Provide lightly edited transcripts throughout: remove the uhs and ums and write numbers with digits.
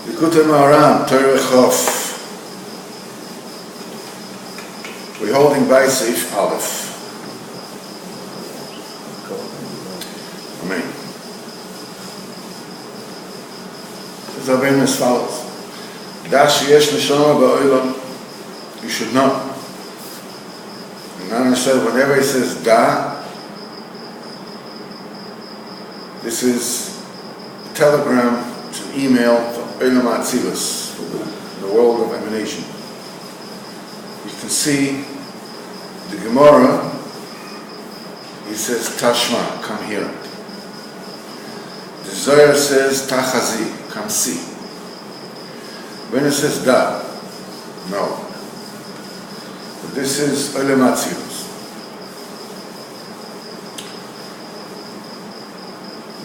Likutei Moharan, Torah Chof. We're holding by Seif Aleph. Amen. It's Rabbeinu as follows. Das sheyesh neshama ba'olam, you should know. And I understand whenever he says da, this is a telegram, it's an email from Olam Atzilus, the world of emanation. You can see the Gemara, he says Tashma, come here. The Zohar says Tachazi, come see. When it says Da, no. But this is Olam Atzilus.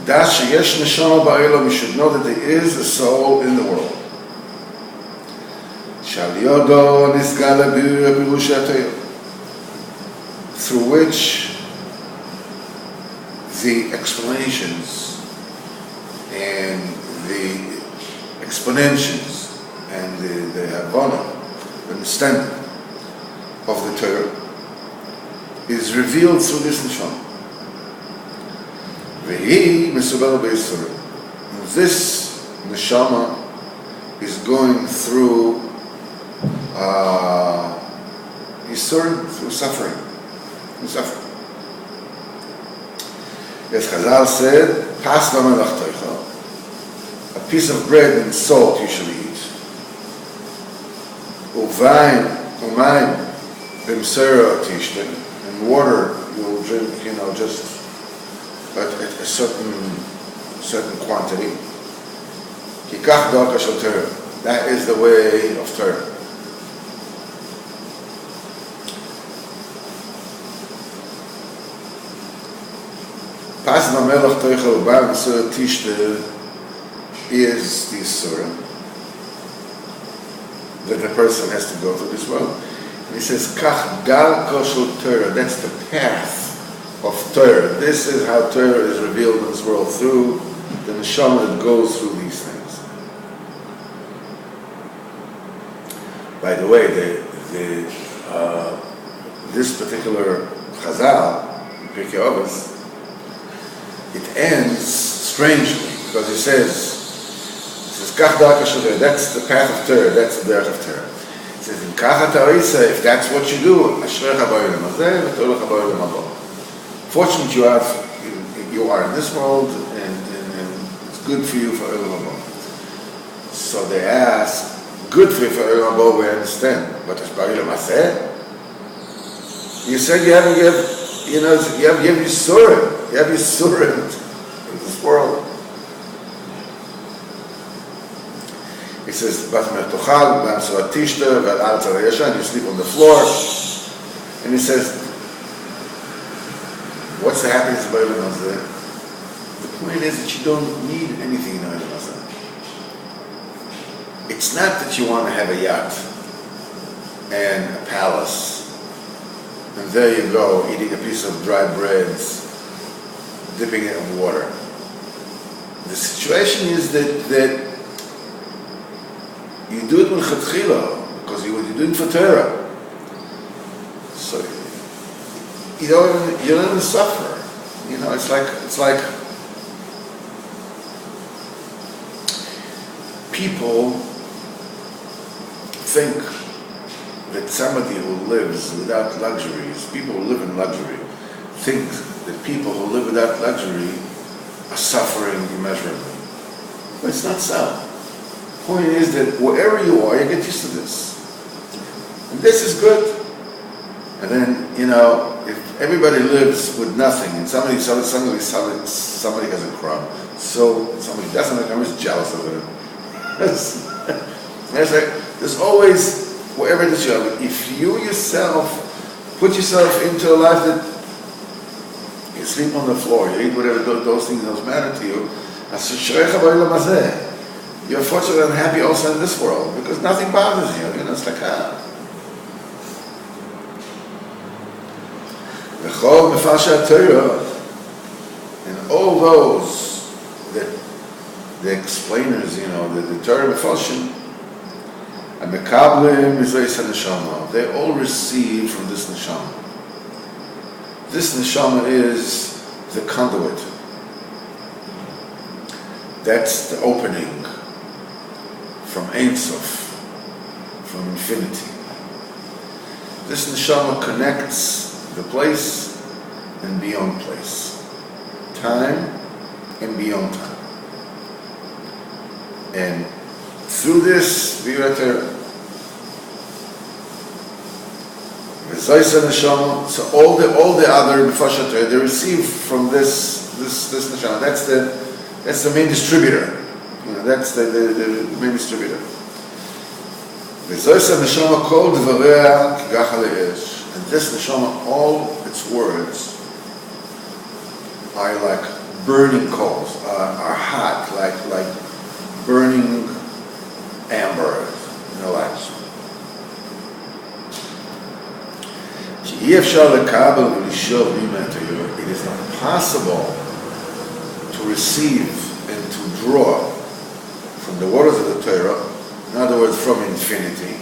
Da sheyesh neshama ba'olam, you should know that there is a soul in the world. Shal yodo nisgala b'pirush ha'Torah, through which the explanations and the exponentials and the Havana, the understanding of the Torah is revealed through this neshama. Vehi mesubel b'Yisur. This neshama is going through Yisur, through suffering. As Chazal said, Pas v'melachtoicha, a piece of bread and salt you should eat. Umayim b'msera tishten, and water you'll drink, just at a certain quantity. Kikach darka shel Torah, that is the way of Torah. Pas v'melach toicha u'ba v'msera tishten is the surah that the person has to go through this world. And he says, Kach darka shel Torah, that's the path of Torah. This is how Torah is revealed in this world, through the neshama that goes through these things. By the way, this particular Chazal, Pirkei Avos, it ends strangely, because it says, Kach darka shel Torah, that's the path of Torah, that's the derech of Torah. It says, in Kach ha'Torah, if that's what you do, Ashrecha ba'olam hazeh v'tolecha ba'olam haba. Fortunate you are in this world, and it's good for you for Olam haba. So they ask, good for you for Olam haba, we understand, but as ba'olam hazeh, you said you have Yisurim in this world. It says, "Batmetochal, b'amsuatishta, v'al tzarayashan." You sleep on the floor, and he says, "What's the happiness of Olam hazeh?" The point is that you don't need anything in Olam hazeh. It's not that you want to have a yacht and a palace, and there you go, eating a piece of dry bread, dipping it in water. The situation is that you do it with chetchila, because you're doing for Torah. So you don't even suffer. It's like people think that somebody who lives without luxuries, people who live in luxury, think that people who live without luxury are suffering immeasurably. But it's not so. The point is that wherever you are, you get used to this. And this is good. And then, if everybody lives with nothing, and somebody has a crumb, so somebody doesn't have a crumb, is jealous of it. It's like, there's always, wherever it is you are, if you yourself put yourself into a life that you sleep on the floor, you eat whatever those things that matter to you, you're fortunate and happy also in this world, because nothing bothers you. It's like, and all those that the explainers, the Torah Mefarshim, and Mekablim Mizois HaNeshama, they all receive from this Neshama. This Neshama is the conduit. That's the opening from Ein Sof, from infinity. This Neshama connects the place and beyond place, time and beyond time. And through this, we are so all the other Nefashot, they receive from this Neshama. That's the main distributor. That's the main distributor. And this Neshama, all its words are like burning coals, are hot, like burning amber, like. It is not possible to receive and to draw from the waters of the Torah, in other words, from infinity.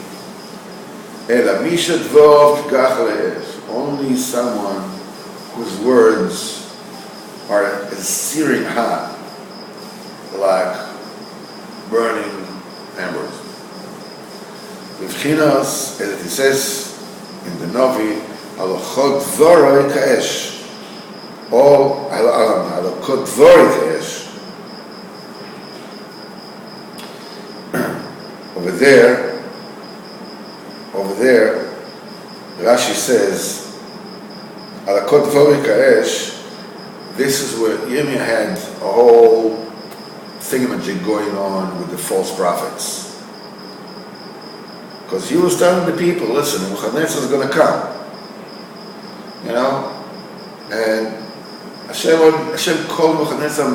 Only someone whose words are as searing hot, like burning embers. As it says in the Novi, Alokot Dvoroi Kaesh. All Alokot Dvoroi Kaesh. Over there, Rashi says, Alokot Dvoroi Kaesh. This is where Yirmiyah had a whole thingamajig going on with the false prophets. Because he was telling the people, listen, Nebuchadnezzar is going to come. And Hashem called Nebuchadnezzar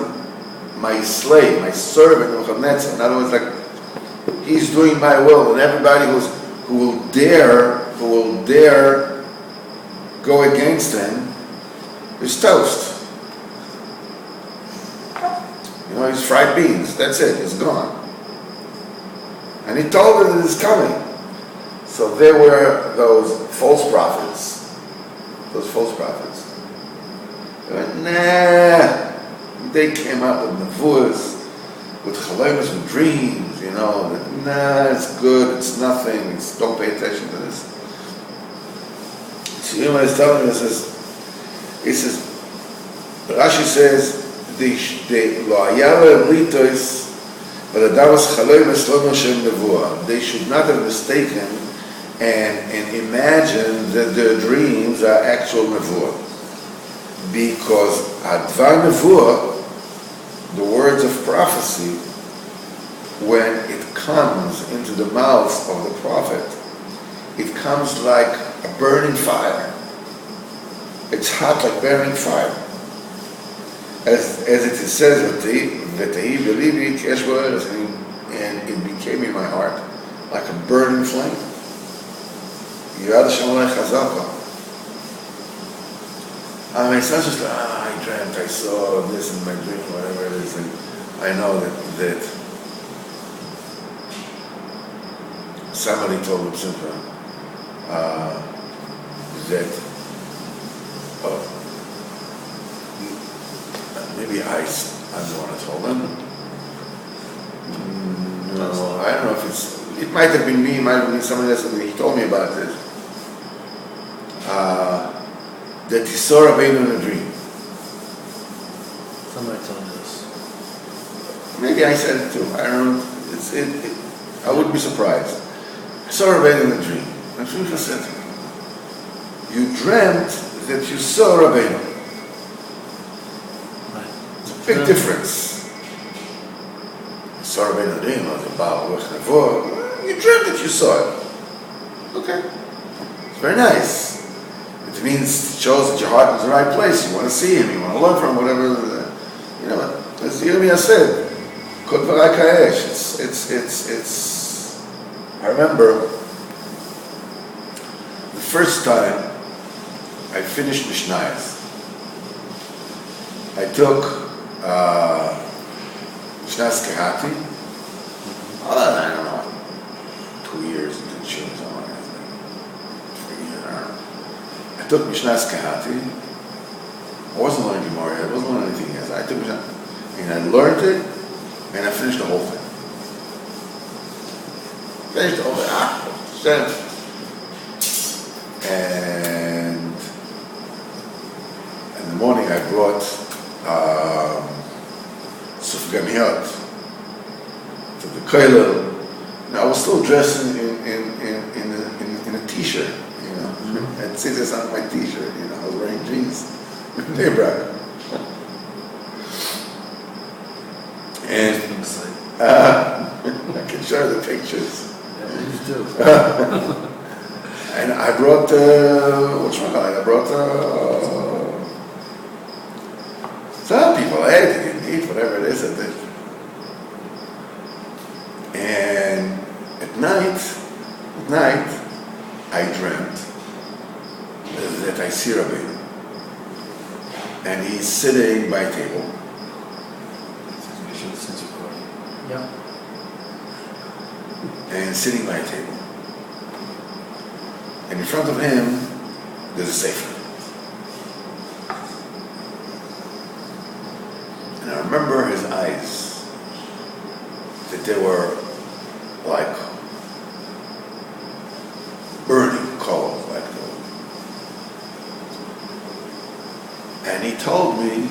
my slave, my servant Nebuchadnezzar. In other words, like, he's doing my will, and everybody who will dare go against him is toast. He's fried beans. That's it. It's gone. And he told them that it's coming. So there were those false prophets. They went, nah. They came up with nevuos, with chalemus, with dreams, that, nah, it's good, it's nothing, don't pay attention to this. So Yirmiyah is telling us, he says, Rashi says, they should not have mistaken and imagine that their dreams are actual nevuah. Because Advar Nevuah, the words of prophecy, when it comes into the mouth of the prophet, it comes like a burning fire. It's hot like burning fire. As it says, and it became in my heart like a burning flame. It's not just I dreamt, I saw this in my dream, whatever it is, and I know that somebody told him simply that maybe I'm the one who told them. No, I don't know if it might have been me, it might have been somebody else, he told me about this. That he saw Rabbeinu in a dream. Somebody told me this. Maybe I said it too. I don't know. I wouldn't be surprised. I saw Rabbeinu in a dream. And Shmuel said, you dreamt that you saw Rabbeinu. Right. It's a big difference. You saw Rabbeinu in a dream, you dreamt that you saw it. Okay. It's very nice. It means, it shows that your heart is in the right place. You want to see him, you want to learn from him, whatever. As Yirmiyah said, Kol Dvarai Kaesh. It's. I remember the first time I finished Mishnayos. I took Shnas Kehati. I don't know, 2 years into the Shul, something like that. 3 years, I don't know. I took Mishnas Kehati. I wasn't learning Gemara, I wasn't learning anything else. I took Mishnas, and I learned it, and I finished the whole thing. Finished the whole thing. And in the morning I brought Sufganiyot to the kollel. I was still dressed in a t-shirt, you know. Mm-hmm. I'd say this on my t-shirt, you know. I was wearing jeans. Nebrak. And I can show you the pictures. Yeah, please do. And I brought I brought some people ate, they didn't eat, whatever it is. And at night, I dreamt that I see Rabbeinu. And he's sitting by a table. Yeah. And sitting by a table. And in front of him, there's a sefer. And I remember his eyes, that they were like burning color, like the. And he told me,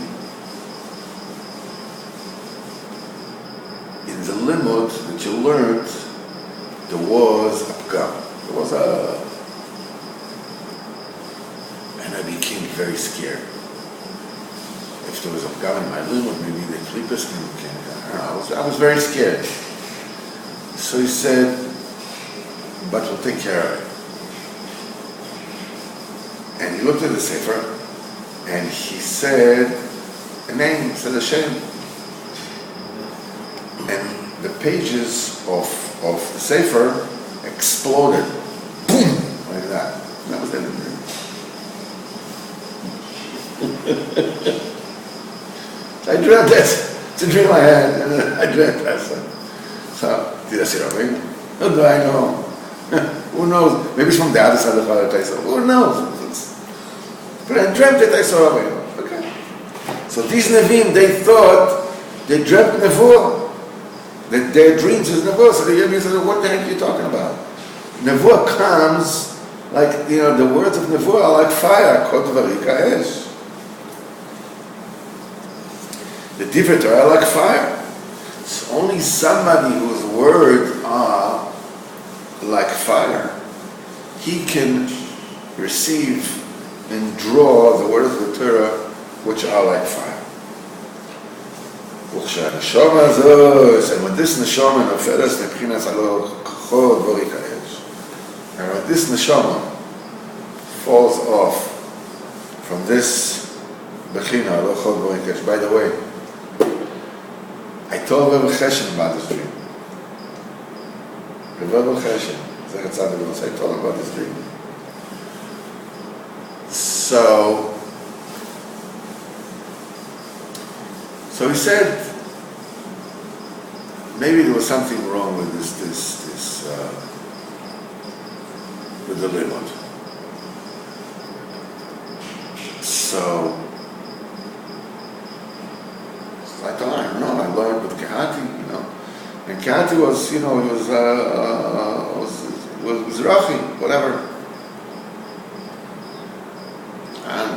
in the limud that you learned, there was a pgam. There was a. And I became very scared. If there was a pgam in my limud, maybe the klippus can. I was very scared. So he said, but we'll take care of it. And he looked at the sefer, and he said a name, he said Hashem. And the pages of the sefer exploded. Boom! Like that. That was the end of the dream. I dreamt that. It's a dream I had, and I dreamt that. So, did I see Rabbeinu? How do I know? Who knows? Maybe it's from the other side of the Taisa. Who knows? But I dreamt that I saw Rabbeinu. Okay. So these Nevi'im, they thought they dreamt Nevuah. That their dreams is Nevuah. So the Yemim said, what the heck are you talking about? Nevuah comes like, you know, the words of Nevuah are like fire. Kol dvarika esh. The Divrei Torah are like fire. It's only somebody whose words are like fire. He can receive and draw the words of the Torah which are like fire. And when this neshama nofeles nebchinas alo kol dvarika esh, and when this neshama falls off from this bechina alo kol dvarika esh. By the way, I told Rebbe Cheshen about this dream. Rebbe Cheshen, I told him about this dream. So he said, maybe there was something wrong with this with the limud. So I told him, no, I learned with Kehati, you know. And Kehati was, you know, he was Mizrahi, whatever. And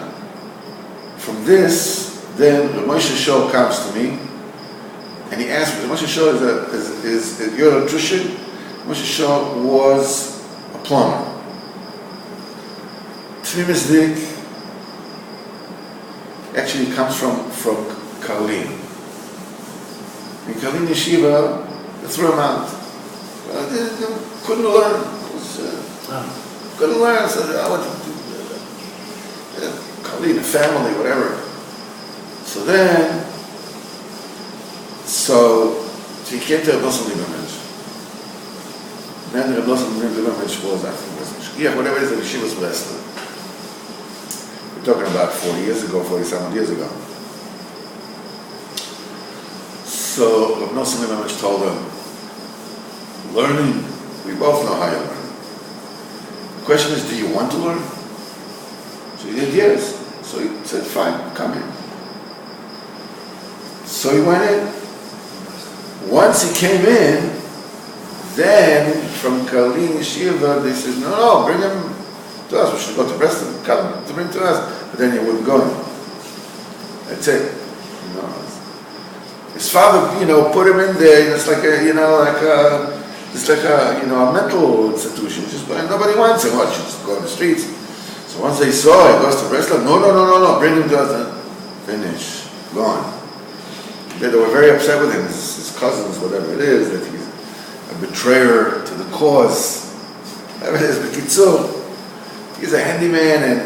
from this, then the Moshe Shor comes to me, and he asked me, the Moshe Shor is your electrician? Moshe Shor was a plumber. Tmimizdik actually comes from Karlin. In Karlin Yeshiva, they threw him out. They couldn't learn. Couldn't learn, so I went to Karlin, a family, whatever. So he came to Rebbe Lieberman. Then Rebbe Lieberman was, I think, whatever it is, she was blessed. We're talking about 40 years ago, 40-some years ago. So Rav Nosson Limamich told him, learning, we both know how you learn. The question is, do you want to learn? So he did yes. So he said, fine, come in. So he went in. Once he came in, then from Kalin Yeshiva, they said, no, bring him to us. We should go to Breslov. Come to bring to us. But then he wouldn't go. That's it. His father, put him in there. It's like a mental institution. Just nobody wants him. What? Just go on the streets. So once they saw he goes to Breslov, no, bring him to us. Finish, gone. They were very upset with him. His cousins, whatever it is, that he's a betrayer to the cause. Whatever it is, but Kitzur, he's a handyman and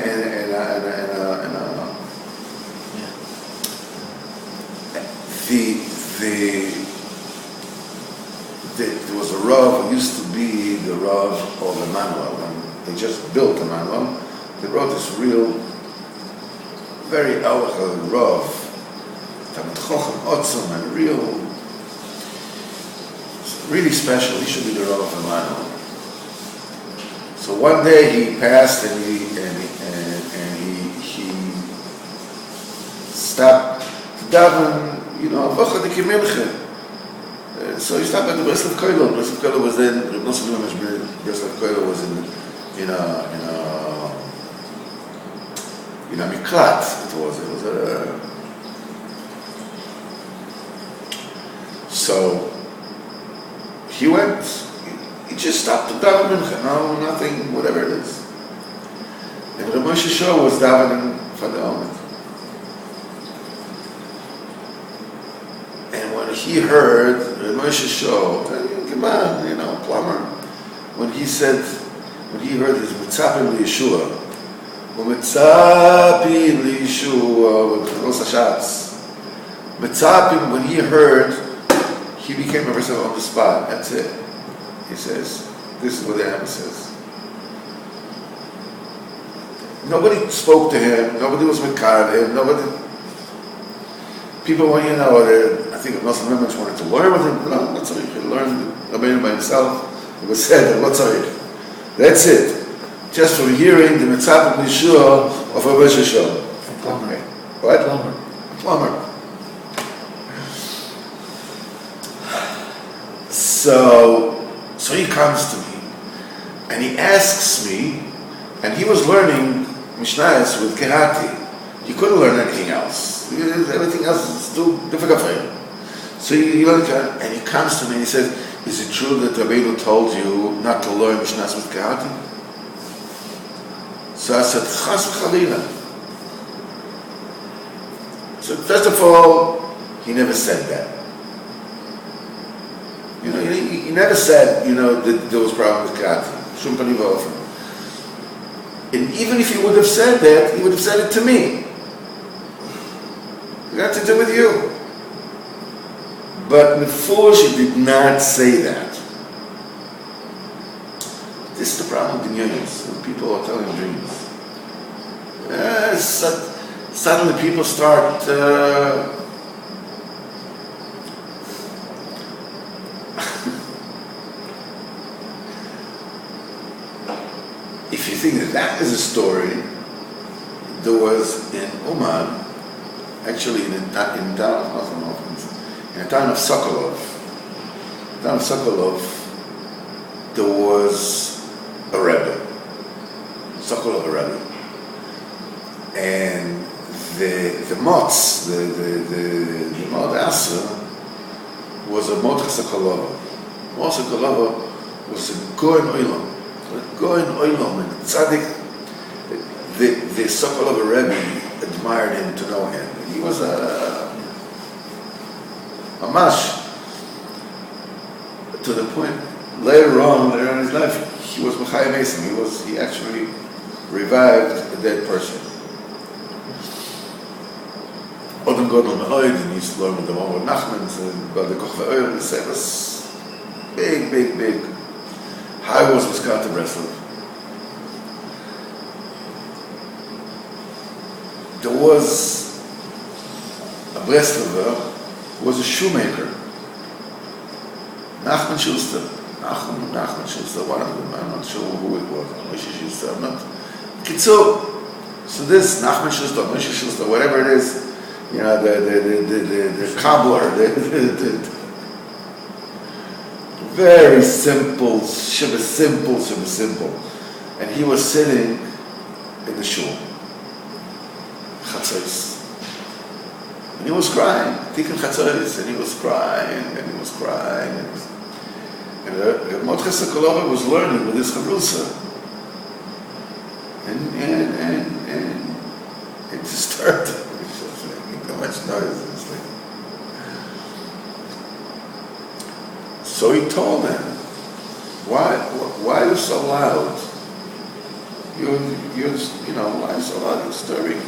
there was a Rav who used to be the Rav of Emmanuel. When they just built Emmanuel, they wrote this real, very eloquent Rav, Talmid Chochem, Otzum, and really special. He should be the Rav of Emmanuel. So one day he passed and he stopped to daven. So he stopped at the Breslov Koilel. Breslov Koilel was then, Breslov Koilel was in a miklat. It was a. So he went. He just stopped to daven mincha. No, nothing, whatever it is. And Reb Moshe Shor was davening for the Omed. And when he heard Reb Moshe Shor, plumber, when he heard his Mitzapim Liyeshua, Mitzapim Liyeshua, Mitzapim, when he heard, he became a person on the spot. That's it. He says, this is what the Amos says. Nobody spoke to him, nobody was Mekar him, people want, I think Nosson Limamich wanted to learn with him. No, that's all he could learn Rabbeinu by himself. It was said, what's all he? That's it. Just from hearing the Mitzapim Liyeshua of Reb Moshe Shor. Plumber. What? Plumber. So he comes to me, and he asks me, and he was learning Mishnayos with Kehati. He couldn't learn anything else. Everything else is too difficult for him. So he learned Kehati, and he comes to me and he says, is it true that Rabbeinu told you not to learn Mishnayos with Kehati? So I said, Chas v'chalila. So first of all, he never said that. He never said, that there was problems with Kehati. Shum panim v'ofen. And even if he would have said that, he would have said it to me. It had to do with you. But Mefush, he did not say that. This is the problem with Binyanis. When people are telling dreams. Suddenly people start... If you think that is a story, there was in Oman, actually in the town of Sokolov, there was a Rebbe, Sokolov Rebbe, and the Motz, the Mod Asa, was a Motch Sokolova. Motch Sokolova was a Goin Oilam. Goin Oilam and Tzaddik, the Sokolov Rebbe admired him to know him. He was a mash. To the point, later on in his life, he was Mechayim Mason. He actually revived a dead person. Odom Godel Me'oid, and he used to learn with the one with Nachman, but the Koch Ve'oid, it was big. How was Wisconsin Breslov? There was a Breslover who was a shoemaker. Nachman Schuster, one of them, I'm not sure who it was, Moshe Schuster, I'm not. Kitzur. So this Nachman Schuster, Moshe Schuster, whatever it is, the cobbler, the very simple, simple. And he was sitting in the shul, Chatzos. And he was crying, Tikkun Chatzos, and he was crying. And Mordechai Sokolova was learning with his Chavrusa. And it just started. It was just making so much noise. It's like... So he told him, why are you so loud? You're why are you so loud? You're disturbing.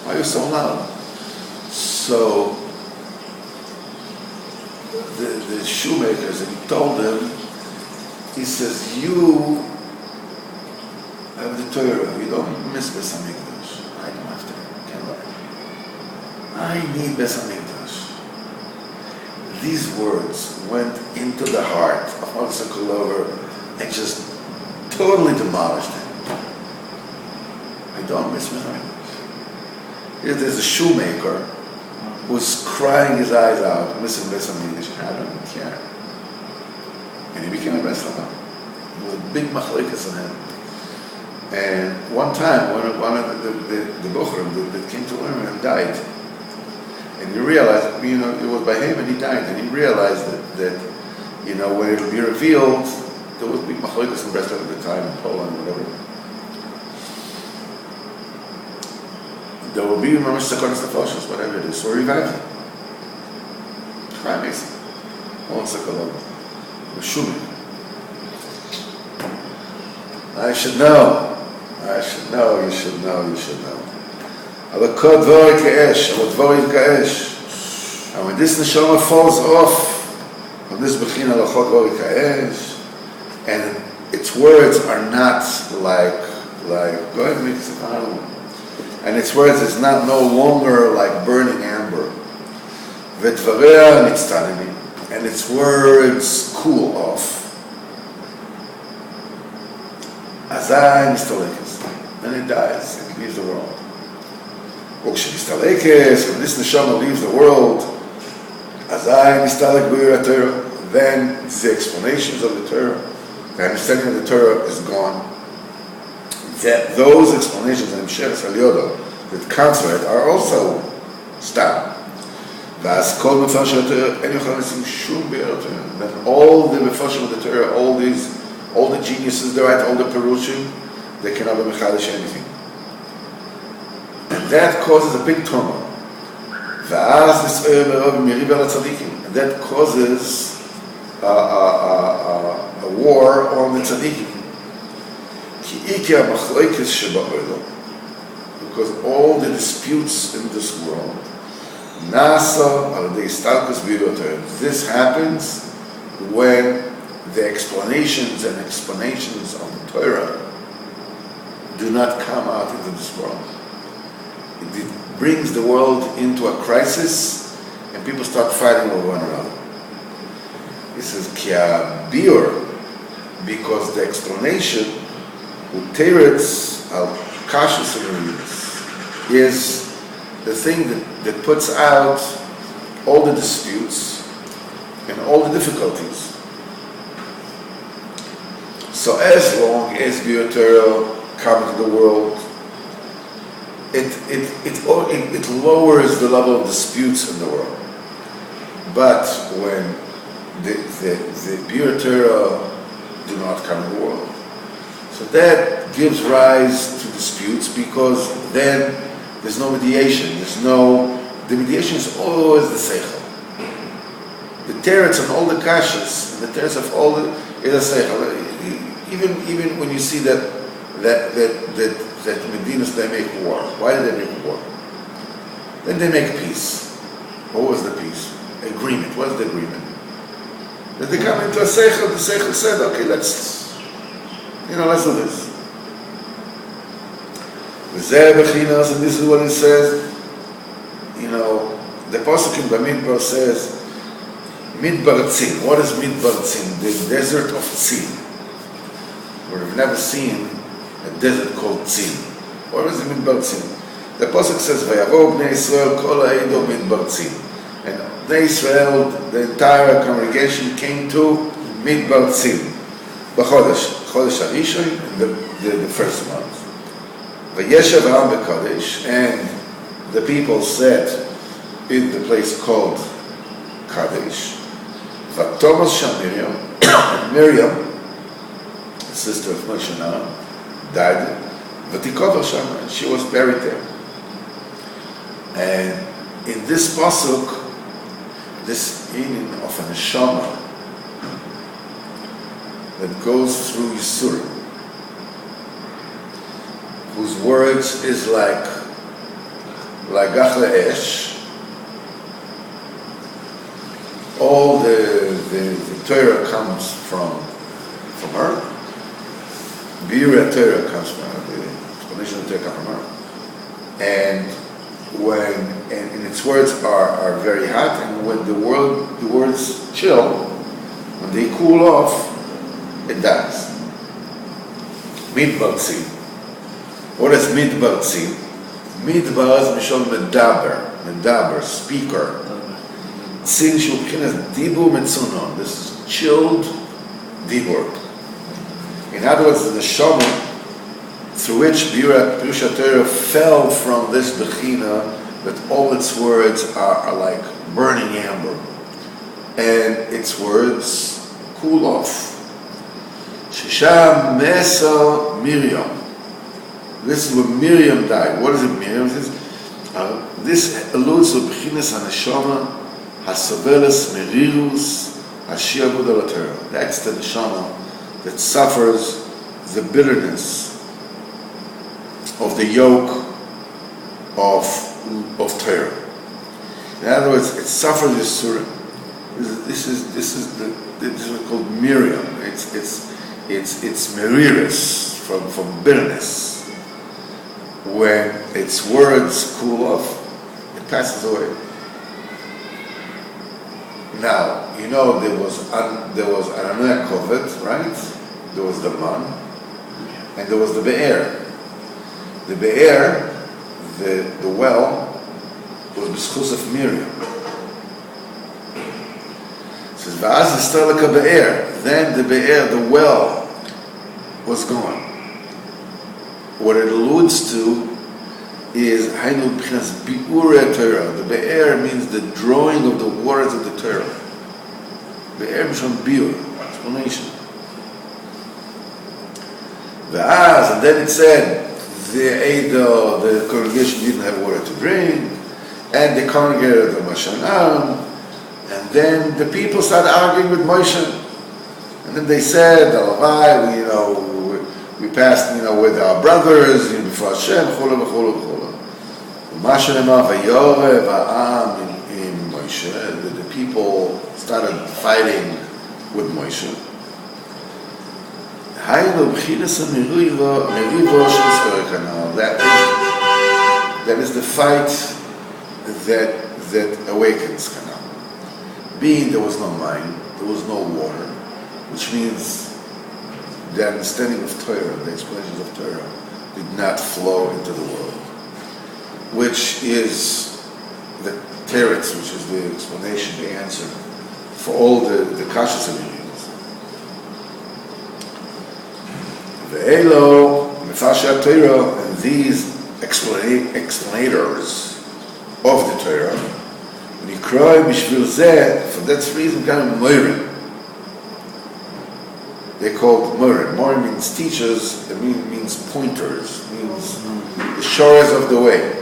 Why are you so loud? So the shoemakers, and he told them, he says, you have the Torah, you don't miss Beis HaMikdash. I don't have to, can't lie. I need Beis HaMikdash. These words went into the heart of Mordechai Sokolova and just totally demolished him. I don't miss Beis HaMikdash. Here there's a shoemaker who's crying his eyes out, missing Beis HaMikdash. I don't care. And he became a Breslover. It was a big machlekas on him. And one time, one of the Bochurim that came to learn him died. And he realized, it was by him and he died. And he realized that when it will be revealed, there was big machlekas in Breslau at the time, in Poland, whatever. There will be Mamash Sakonis Nefashos, whatever it is, so revive him. Quite amazing. All Sokolova. Shumim. I should know. You should know. Aber kol dvori ka'esh, and when this neshama falls off from this bechina l'chol dvori ka'esh, and its words are not like go ahead and make it, and its words is no longer like burning amber, v'dvarei nitztanimi, and its words cool off. Azai nistalekes, then it dies, it leaves the world. When this neshama leaves the world, Azai nistalek b'yira Torah, then the explanations of the Torah, the understanding of the Torah is gone. That those explanations in Sheres Al-Yodo that counsel it are also stopped. Then all the Mefashim of the Torah, all the geniuses they write, all the Perushim, they cannot be mechadish anything. And that causes a big turmoil. And that causes a war on the tzaddikim. Because all the disputes in this world, this happens when the explanations and explanations of the Torah do not come out into this world. It brings the world into a crisis and people start fighting over one another. This is kia biur, because the explanation uteretz al kashus is the thing that puts out all the disputes and all the difficulties. So as long as biur Torah comes to the world, it lowers the level of disputes in the world. But when the biur Torah do not come in the world, so that gives rise to disputes, because then there's no mediation. The mediation is always the seichel. The teretz on all the kashas, the teretz of all the is a seichel. Even when you see that Medinas, they make war. Why did they make war? Then they make peace. What was the peace? Agreement. What is the agreement? That they come into a seichel. The seichel said, okay, let's do this. And this is what it says. The pasuk in Bamidbar says, Midbar Tzin. What is Midbar Tzin? The desert of Tzin. We've never seen a desert called Tzin. What is the Midbar Tzin? The Pasuk says, Vayavo Bnei Yisrael kol ha'edo Midbar Tzin. And Bnei Israel, the entire congregation, came to Midbar Tzin. B'chodesh Harishon, the first month. Vayeshav Ha'am b'Kodesh, and the people sat in the place called Kadesh. V'Tomas Sham Miriam, the sister of Moshe and Aaron, died. V'Tikova Sham, and she was buried there. And in this pasuk, this meaning of an neshama that goes through Yisurim, whose words is like Gachle Esh. All the Torah comes from her. Bira Torah comes from her. The explanation of the Torah comes from her. And its words are very hot, and when the words chill, when they cool off, it dies. Midbar Tzin. What is Midbar Tzin? Midbar is Mishon Medaber, speaker. Tzin Shulchinas Dibur Metzunon. This is chilled Dibur. In other words, the neshama through which Pirusha Torah fell from this Bechina, that all its words are like burning amber, and its words cool off. Shisham Mesa Miriam. This is where Miriam died. What is it, Miriam? This alludes to Bechinas HaNeshama HaSoveles Merirus HaShiavud Al Torah. That's the neshama that suffers the bitterness of the yoke of Torah. In other words, it suffers Yisurim. This is what's called Miriam. It's Meriris from bitterness. When its words cool off, it passes away. Now, you know there was Aranea Kovet, right? There was the man, and there was the Be'er. The Be'er, the well, was B'schus of Miriam. It says, V'az Yistalaka Be'er. Then the Be'er, the well, was gone. What it alludes to is Hainu B'chinas Bi'ure Torah. The Be'er means the drawing of the waters of the Torah. Be'er Mishon Bi'ur, explanation. V'az, and then it said, the congregation didn't have water to drink, and they congregated on Moshe and Aaron, and then the people started arguing with Moshe, and then they said, Alavai, we passed, with our brothers, before Hashem, chula v'chula v'chula. Moshe Nemar v'yorev ha'am in Moshe, the people started fighting with Moshe. That is the fight that awakens Canaan. Being there was no mind, there was no water, which means the understanding of Torah, the explanations of Torah, did not flow into the world, which is the teretz, which is the explanation, the answer for all the kashas and meanings. Ve'elo mefashei Torah, and these explanators of the Torah, nikroi b'shvil zeh, for that reason, kind of moirim. They called moirim. Moirim means teachers. It means pointers. Means the shores of the way.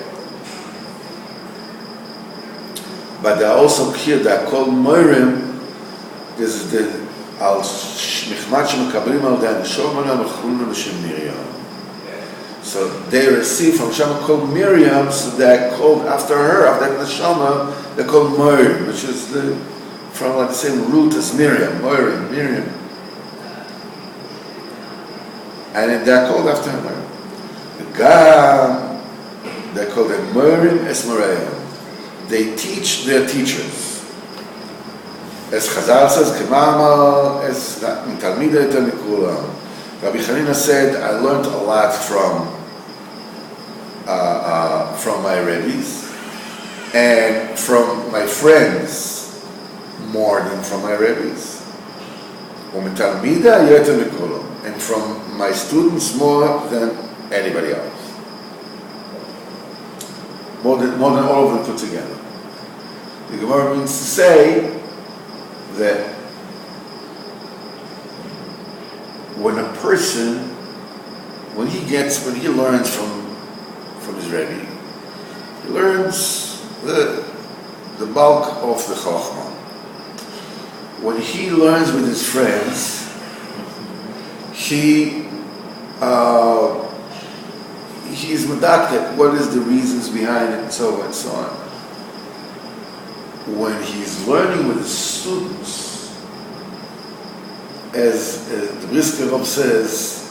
But they're also here. They're called moirim. This is the al shmichmat shemekablim al dan shomana mechulna b'shem Miriam. So they receive from Shama called Miriam, so they're called after her, after the Shama, they're called Moirim, which is from the same root as Miriam, Moirim, Miriam. And they're called after her. The Gam, they're called the Moirim Esmoreim. They teach their teachers. as Chazal says, Kemama, as Talmida Eter Mikulam. Rabbi Chanina said, I learned a lot from my rabbis and from my friends more than from my rabbis. U'metalmida Eter Mikulam, and from my students more than anybody else. More than all of them put together. The Gemara means to say that when a person, when he learns from his Rebbe, he learns the bulk of the Chochmah. When he learns with his friends, he's medactic, what is the reasons behind it, and so on and so on. When he's learning with his students, as the Brisker Rav says,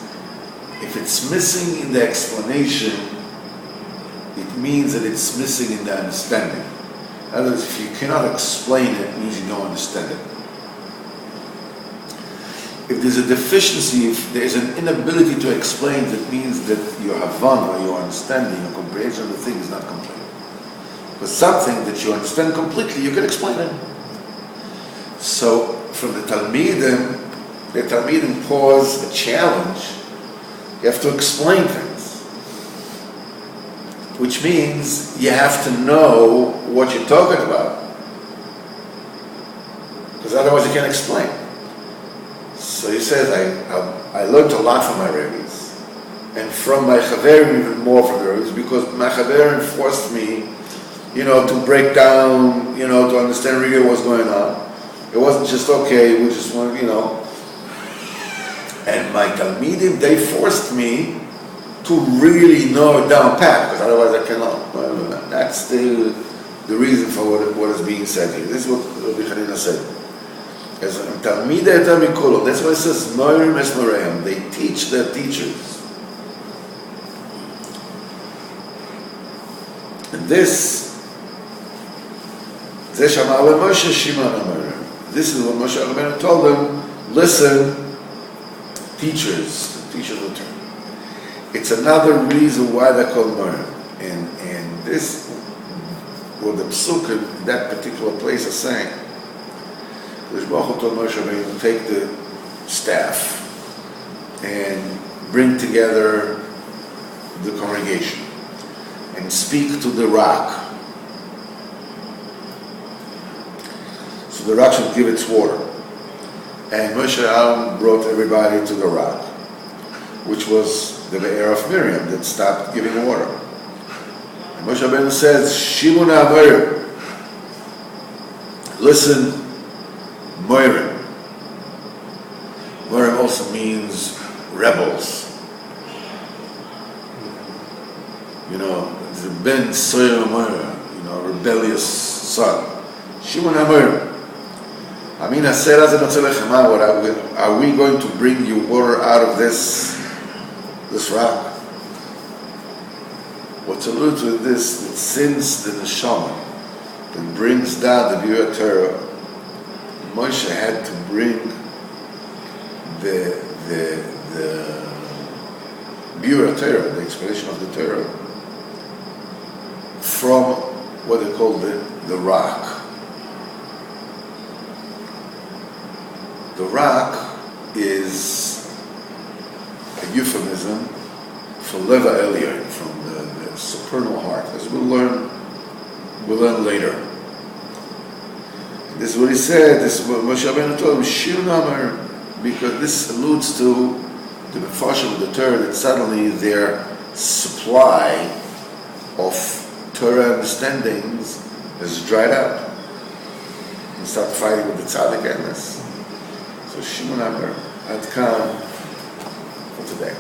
if it's missing in the explanation, it means that it's missing in the understanding. In other words, if you cannot explain it, it means you don't understand it. If there's a deficiency, if there's an inability to explain, that means that your Havana, your understanding, your comprehension of the thing is not complete. But something that you understand completely, you can explain it. So, from the Talmidim pose a challenge. You have to explain things. Which means you have to know what you're talking about. Because otherwise you can't explain. So he says, I learned a lot from my rabbis, and from my chaverim even more from the rabbis, because my chaverim forced me, to break down, to understand really what's going on. It wasn't just, okay, we just want, And my talmidim, they forced me to really know it down pat, because otherwise I cannot. That's the reason for what is being said here. This is what Rabbi Chanina said. As Talmidei Eter Mikulam, that's why it says Moirim es Moreim. They teach their teachers. And this is what Moshe Rabbeinu told them. Listen, teachers, the teachers will turn. It's another reason why they're called Moirim. And this, what the Psuk in that particular place is saying. Baruch Hu told Moshe Rabbeinu to take the staff and bring together the congregation and speak to the rock. So the rock should give its water. And Moshe Aaron brought everybody to the rock, which was the Be'er of Miriam that stopped giving water. And Moshe Rabbeinu says, Shimona Moirim. Listen, Moirim. Moirim also means rebels. The Ben Soyer Moirim, rebellious son. Shimon HaMoirim. Amina Sera Zenotzelechem, are we going to bring you water out of this rock? What's alluded to this, that since the Neshama that brings down the Biur Torah, Moshe had to bring the Biur Torah, the explanation of the Torah, from what they call the rock. The rock is a euphemism for Leva Elyon, from the supernal heart, as we'll learn later. This is what he said. This is what Moshe Rabbeinu told him. Shir Namar, because this alludes to the Mefarshim of the Torah, that suddenly their supply of Torah understandings is dried up. They start fighting with the tzaddik and this. So Shimon Amar, Ad Kan for today.